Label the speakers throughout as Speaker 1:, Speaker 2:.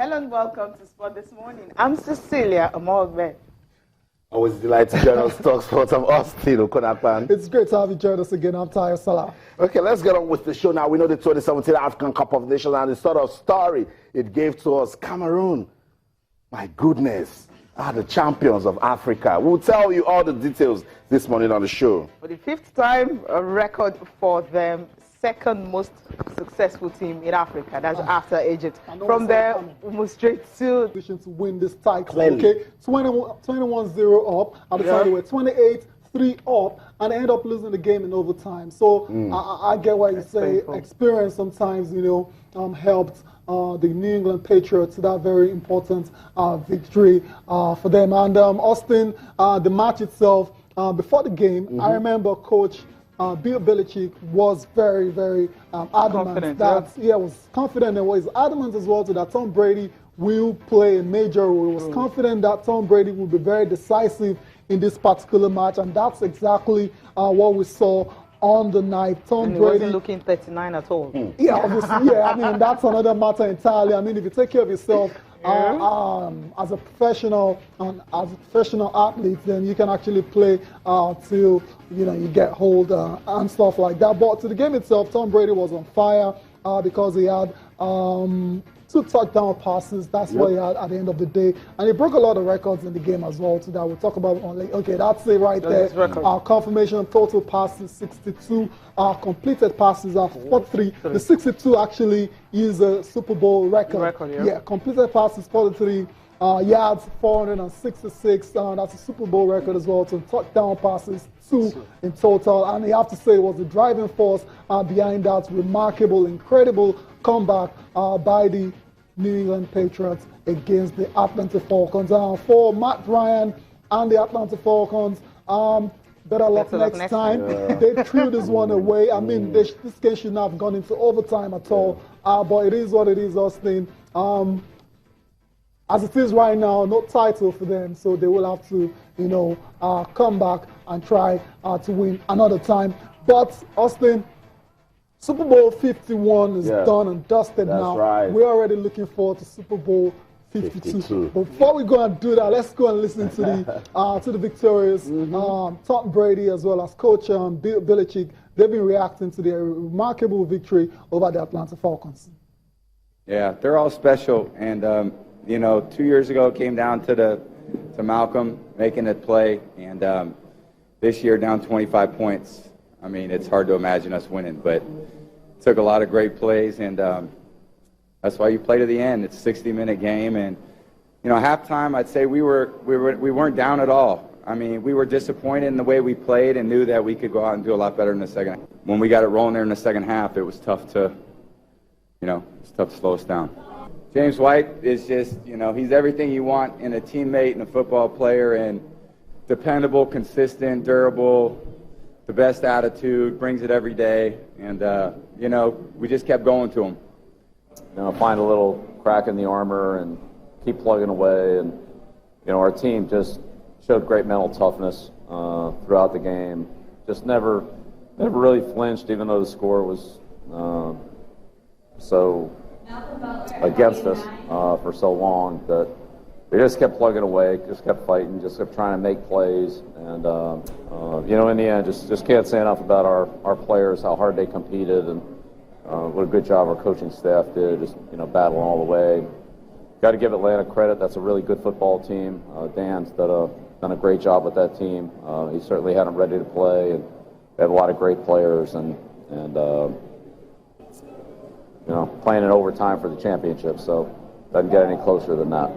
Speaker 1: Hello and welcome to Sport This Morning. I'm Cecilia Amogbe.
Speaker 2: Always delighted to join us, talk sports. I'm Austin Okonakpan.
Speaker 3: It's great to have you join us again. I'm Tayo Salah.
Speaker 2: Okay, let's get on with the show now. We know the 2017 African Cup of Nations and the sort of story it gave to us. Cameroon, my goodness, are the champions of Africa. We'll tell you all the details this morning on the show.
Speaker 1: For the fifth time, a record for them. Second most successful team in Africa. That's after Egypt. From there, we move straight to
Speaker 3: win this title. Okay, 21-0 up. At the time they were 28-3 up, and they end up losing the game in overtime. So I get what you say. Painful. Experience sometimes, helped the New England Patriots to that very important victory for them. And Austin, the match itself, before the game, I remember Coach Bill Belichick was very, very adamant was confident and was adamant as well that Tom Brady will play a major role. He was confident that Tom Brady will be very decisive in this particular match, and that's exactly what we saw on the night. Tom Brady
Speaker 1: wasn't looking 39 at all.
Speaker 3: Yeah, obviously, I mean, that's another matter entirely. I mean, if you take care of yourself as a professional athlete, then you can actually play till you get hold and stuff like that. But to the game itself, Tom Brady was on fire because he had 2 touchdown passes. That's what he had at the end of the day, and he broke a lot of records in the game as well. So that we'll talk about on later. Okay, that's it right there. Confirmation of total passes 62, completed passes are 43. The 62 actually is a Super Bowl record. Completed passes 43. Yards 466. That's a Super Bowl record as well. So touchdown passes 2 in total, and you have to say it was the driving force behind that remarkable, incredible comeback by the New England Patriots against the Atlanta Falcons. For Matt Ryan and the Atlanta Falcons, better luck next time. They threw this one away. I mean, this game should not have gone into overtime at all. But it is what it is, Austin. As it is right now, no title for them, so they will have to, come back and try to win another time. But Austin, Super Bowl 51 is done and dusted now.
Speaker 2: Right.
Speaker 3: We're already looking forward to Super Bowl 52. But before we go and do that, let's go and listen to the victorious Tom Brady as well as Coach Bill Belichick. They've been reacting to their remarkable victory over the Atlanta Falcons.
Speaker 4: Yeah, they're all special, and 2 years ago it came down to Malcolm making it play, and this year down 25 points. I mean, it's hard to imagine us winning, but it took a lot of great plays, and that's why you play to the end. It's a 60-minute game, and halftime I'd say we weren't down at all. I mean, we were disappointed in the way we played and knew that we could go out and do a lot better in the second. When we got it rolling there in the second half, it was tough to, slow us down. James White is just, he's everything you want in a teammate and a football player, and dependable, consistent, durable, the best attitude, brings it every day, and, we just kept going to him.
Speaker 5: Find a little crack in the armor and keep plugging away, and, our team just showed great mental toughness throughout the game. Just never really flinched, even though the score was so against us for so long, that we just kept plugging away, just kept fighting, just kept trying to make plays, and in the end, just can't say enough about our players, how hard they competed, and what a good job our coaching staff did, just battling all the way. Got to give Atlanta credit. That's a really good football team. Dan's done a great job with that team. He certainly had them ready to play, and they have a lot of great players, and playing in overtime for the championship, so doesn't get any closer than that.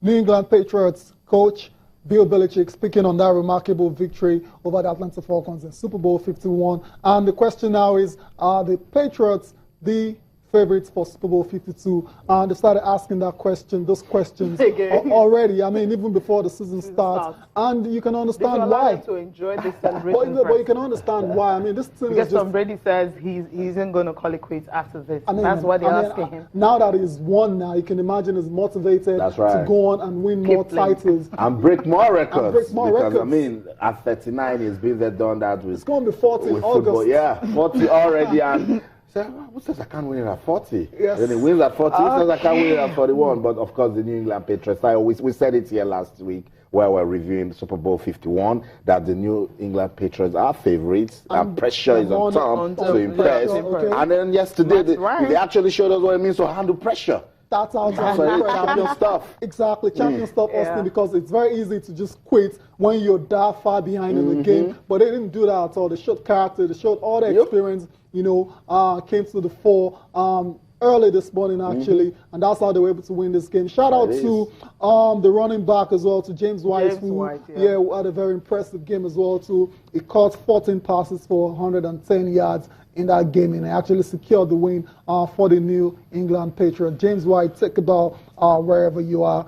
Speaker 3: New England Patriots coach Bill Belichick speaking on that remarkable victory over the Atlanta Falcons in Super Bowl 51. And the question now is, are the Patriots the favorites for Super Bowl 52? And they started asking those questions already. I mean, even before the season starts. And you can understand why.
Speaker 1: To enjoy this celebration.
Speaker 3: But you can understand why. I mean, this team
Speaker 1: because
Speaker 3: is just,
Speaker 1: Tom Brady says he isn't going to call it quits after this. That's what they're asking him.
Speaker 3: Now that he's won, you can imagine he's motivated to go on and win more titles.
Speaker 2: And break more records.
Speaker 3: Because,
Speaker 2: I mean, at 39, he's been there, done that with.
Speaker 3: It's going to be 40 in August.
Speaker 2: Football. Yeah, 40 already. And So, who says I can't win it at 40?
Speaker 3: Yes.
Speaker 2: Then he wins at 40, who says I can't win it at 41? But of course, the New England Patriots, we said it here last week where we're reviewing Super Bowl 51, that the New England Patriots are favorites, and pressure is on top to impress.
Speaker 3: Okay.
Speaker 2: And then yesterday, they actually showed us what it means to handle pressure.
Speaker 3: That's how
Speaker 2: champion stuff.
Speaker 3: Exactly, champion stuff, Austin, because it's very easy to just quit when you're that far behind in the game. But they didn't do that at all. They showed character, they showed all the experience, came to the fore early this morning, actually, and that's how they were able to win this game. Shout out to the running back as well, to James White, who had a very impressive game as well, too. He caught 14 passes for 110 yards in that game, and actually secured the win for the New England Patriots. James White, take about wherever you are.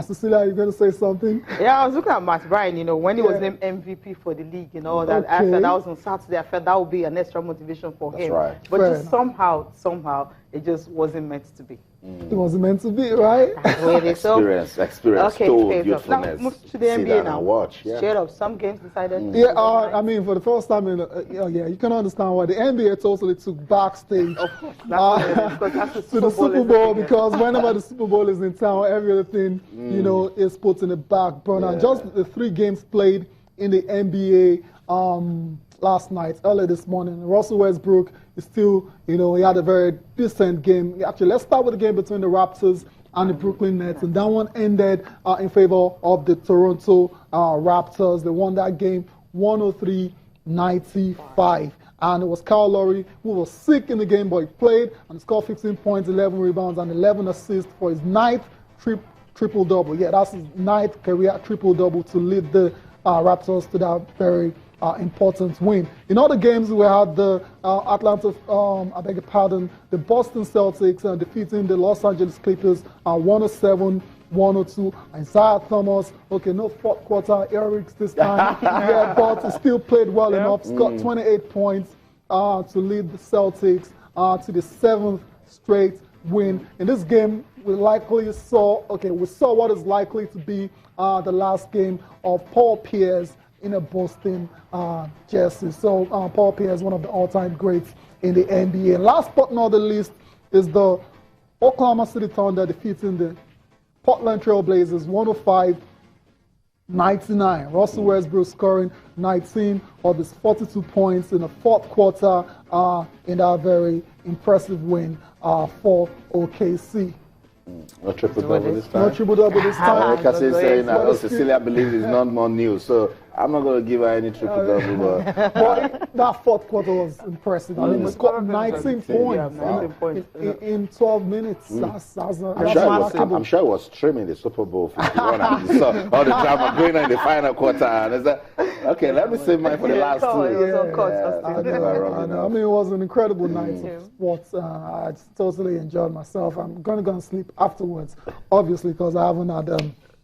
Speaker 3: Cecilia, are you going to say something?
Speaker 1: Yeah, I was looking at Matt Bryan, when he was named MVP for the league and all that. After that was on Saturday, I felt that would be an extra motivation for him.
Speaker 2: Right.
Speaker 1: But just somehow, it just wasn't meant to be.
Speaker 3: It wasn't meant to be, right?
Speaker 2: Experience,
Speaker 1: okay,
Speaker 2: youthfulness.
Speaker 1: Now, move to the NBA now.
Speaker 2: Watch.
Speaker 1: Straight up, some games decided.
Speaker 3: Yeah, I mean, for the first time you can understand why the NBA totally took backstage
Speaker 1: to the
Speaker 3: Super Bowl, because whenever the Super Bowl is in town, every other thing, is put in the back burner. Yeah. Just the 3 games played in the NBA last night, early this morning. Russell Westbrook is still, he had a very decent game. Actually, let's start with the game between the Raptors and the Brooklyn Nets, and that one ended in favor of the Toronto Raptors. They won that game 103-95. And it was Kyle Lowry who was sick in the game, but he played and scored 15 points, 11 rebounds, and 11 assists for his 9th triple-double. Yeah, that's his 9th career triple-double to lead the Raptors to that very important win. In other games, we had the the Boston Celtics defeating the Los Angeles Clippers 107-102. Isaiah Thomas, no fourth quarter Erics this time, but he still played well enough. Scored 28 points to lead the Celtics to the 7th straight win. In this game, we saw what is likely to be the last game of Paul Pierce in a Boston jersey. So Paul Pierce, one of the all-time greats in the NBA. And last but not the least is the Oklahoma City Thunder defeating the Portland Trail Blazers 105-99. Russell Westbrook scoring 19 of his 42 points in the fourth quarter in that very impressive win for OKC.
Speaker 2: No triple-double this time.
Speaker 3: No triple-double this time.
Speaker 2: Like I say, saying that Cecilia believes it's not more news, so I'm not going to give her any triple-double.
Speaker 3: But that fourth quarter was impressive. I mean, he scored 19 points in 12 minutes.
Speaker 2: I'm sure it was streaming the Super Bowl 51 and you saw all the drama going on in the final quarter. And it's like, okay, let me save mine for the last two.
Speaker 3: I mean, it was an incredible night of sports. I totally enjoyed myself. I'm going to go and sleep afterwards, obviously, because I haven't had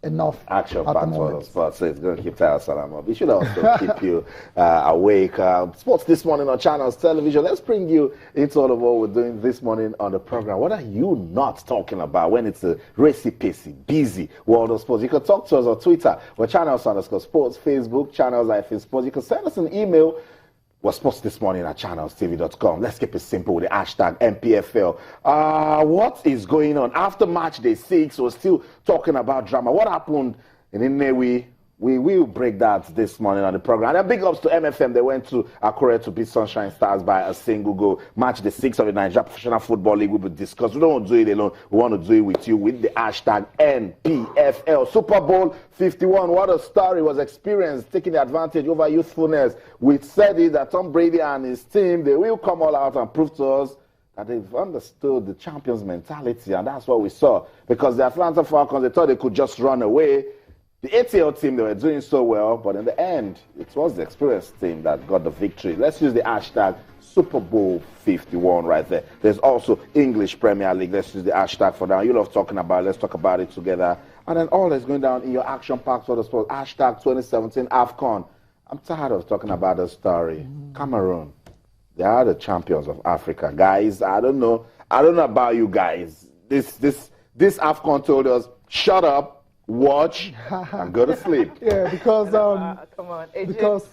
Speaker 3: enough
Speaker 2: action packed for the sports, so it's going to keep Tyler Salam up. It should also keep you awake. Sports this morning on Channels Television. Let's bring you into all of what we're doing this morning on the program. What are you not talking about when it's a racy-pacey, busy world of sports? You can talk to us on Twitter, or Channels_Sports, Facebook, Channels-Sports. You can send us an email. We're sports this morning at channelstv.com. Let's keep it simple with the hashtag MPFL. What is going on? After match day 6, we're still talking about drama. What happened in Nnewi? We will break that this morning on the program. And big ups to MFM. They went to Akure to beat Sunshine Stars by a single goal. Match the 6 of the Nigeria Professional Football League will be discussed. We don't want to do it alone. We want to do it with you with the hashtag NPFL. Super Bowl 51. What a story was experienced, taking the advantage over youthfulness. We said it that Tom Brady and his team, they will come all out and prove to us that they've understood the champions' mentality. And that's what we saw. Because the Atlanta Falcons, they thought they could just run away. The ATL team, they were doing so well, but in the end, it was the experienced team that got the victory. Let's use the hashtag Super Bowl 51 right there. There's also English Premier League. Let's use the hashtag for that. You love talking about it. Let's talk about it together. And then all that's going down in your action packed for the sport. Hashtag 2017 AFCON. I'm tired of talking about the story. Cameroon. They are the champions of Africa. Guys, I don't know about you guys. This AFCON told us, shut up, watch, and go to sleep.
Speaker 3: Yeah, because
Speaker 1: come on,
Speaker 3: because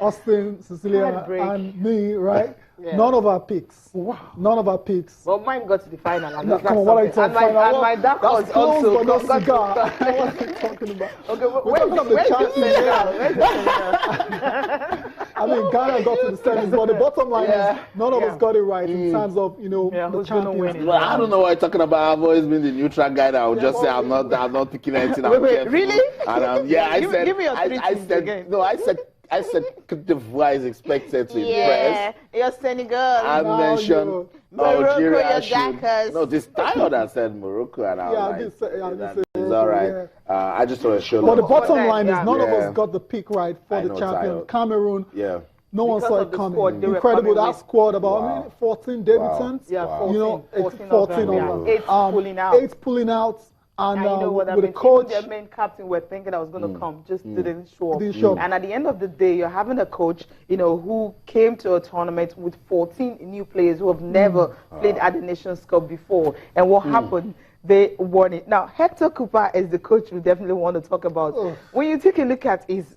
Speaker 3: Austin, Cecilia, and me, right?
Speaker 1: Yeah.
Speaker 3: None of our picks.
Speaker 2: Wow.
Speaker 3: None of our picks.
Speaker 1: Well, mine got to the final. And
Speaker 3: No,
Speaker 1: that's
Speaker 3: come on, what are you
Speaker 1: something.
Speaker 3: talking about?
Speaker 1: And my dark horse
Speaker 3: That's close,
Speaker 1: also
Speaker 3: but no
Speaker 1: got
Speaker 3: cigar.
Speaker 1: to
Speaker 3: What are you talking about?
Speaker 1: Okay,
Speaker 3: We're talking about the
Speaker 1: where's
Speaker 3: champions.
Speaker 1: Where's the Senegal?
Speaker 3: I mean, Ghana got to the semis, but the bottom line is none of us got it right in terms of, the
Speaker 1: who's gonna
Speaker 3: champions.
Speaker 1: win it?
Speaker 2: Well, I don't know what you're talking about. I've always been the neutral guy that will just say I'm not picking anything. I'm
Speaker 1: Wait,
Speaker 2: careful.
Speaker 1: really?
Speaker 2: And, I said.
Speaker 1: Give me your three
Speaker 2: I
Speaker 1: teams
Speaker 2: said
Speaker 1: again.
Speaker 2: no. I said Côte d'Ivoire is expected to impress.
Speaker 1: You're Senegal.
Speaker 2: I
Speaker 3: Now
Speaker 2: mentioned
Speaker 3: you-
Speaker 1: Morocco,
Speaker 2: Algeria
Speaker 1: your
Speaker 2: should.
Speaker 1: Dakas.
Speaker 2: No, this Tayo that said Morocco, and I was
Speaker 3: Yeah, I
Speaker 2: like,
Speaker 3: did say- I did say
Speaker 2: it's
Speaker 3: Morocco,
Speaker 2: all right. I just want to show
Speaker 3: But the
Speaker 2: them.
Speaker 3: bottom
Speaker 1: then,
Speaker 3: line is none of
Speaker 2: Yeah.
Speaker 3: us got the pick right for
Speaker 2: I
Speaker 3: the
Speaker 2: know,
Speaker 3: champion.
Speaker 2: Tayo.
Speaker 3: Cameroon,
Speaker 2: Yeah.
Speaker 3: no one
Speaker 1: Because
Speaker 3: saw
Speaker 1: of
Speaker 3: it
Speaker 1: the
Speaker 3: coming.
Speaker 1: squad they were
Speaker 3: Incredible,
Speaker 1: coming
Speaker 3: that
Speaker 1: with.
Speaker 3: squad, about
Speaker 2: Wow.
Speaker 3: 14 debutants.
Speaker 1: Yeah,
Speaker 2: Wow.
Speaker 1: 14,
Speaker 3: 14
Speaker 1: of them.
Speaker 3: of
Speaker 1: Yeah.
Speaker 3: them.
Speaker 1: 8 pulling out.
Speaker 3: 8 pulling out. And
Speaker 1: And you know what I
Speaker 3: with
Speaker 1: mean?
Speaker 3: the coach,
Speaker 1: Even their main captain were thinking I was going to come, just didn't show up.
Speaker 3: Didn't show up.
Speaker 1: And at the end of the day, you're having a coach, who came to a tournament with 14 new players who have never played at the Nations Cup before. And what happened? They won it. Now, Hector Cooper is the coach we definitely want to talk about. When you take a look at his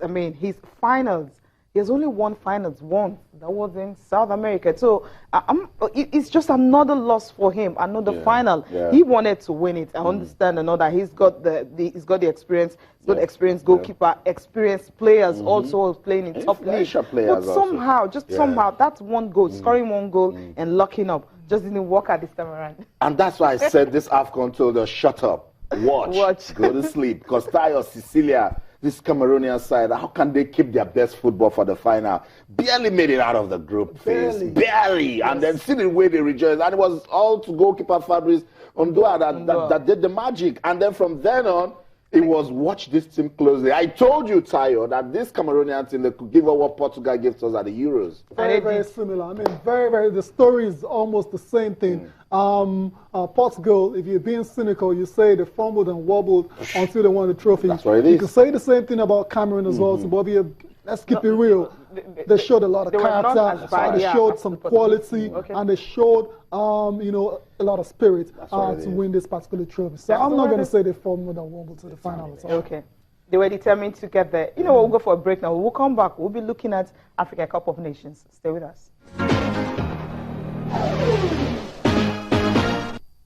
Speaker 1: finals, he has only won finals once. That was in South America. So it's just another loss for him, another final.
Speaker 2: Yeah.
Speaker 1: He wanted to win it. I understand another. He's got the experience. He's got experienced goalkeeper, experienced players also playing in top league.
Speaker 2: Influential
Speaker 1: But
Speaker 2: players
Speaker 1: somehow,
Speaker 2: also.
Speaker 1: somehow, that's one goal, scoring one goal and locking up. Just didn't work out this time around.
Speaker 2: And that's why I said this AFCON told us, shut up, watch. Go to sleep. Because Tayo, Cecilia, this Cameroonian side, how can they keep their best football for the final? Barely made it out of the group phase. Barely. And then see the way they rejoiced. And it was all to goalkeeper Fabrice Ondoa that did the magic. And then from then on, it was watch this team closely. I told you, Tayo, that this Cameroonian team, they could give us what Portugal gives us at the Euros.
Speaker 3: very, very similar. I mean, very, the story is almost the same thing. Portugal, if you're being cynical, you say they fumbled and wobbled until they won the trophy.
Speaker 2: That's what it
Speaker 3: You
Speaker 2: is.
Speaker 3: can say the same thing about Cameroon as well. So, Bobby, let's keep it real. They showed a lot of
Speaker 1: they were not
Speaker 3: character,
Speaker 1: as bad,
Speaker 3: they
Speaker 1: yeah,
Speaker 3: showed
Speaker 1: as
Speaker 3: some
Speaker 1: the Portuguese.
Speaker 3: quality,
Speaker 1: Okay.
Speaker 3: and they showed, a lot of spirit
Speaker 2: what it
Speaker 3: to
Speaker 2: is.
Speaker 3: win this particular trophy. So
Speaker 1: That's
Speaker 3: I'm not
Speaker 1: what
Speaker 3: going
Speaker 1: it
Speaker 3: to say they fumbled and wobbled to the final at all.
Speaker 1: Okay. They were determined to get there. You know what? We'll go for a break now. We'll come back. We'll be looking at Africa Cup of Nations. Stay with us.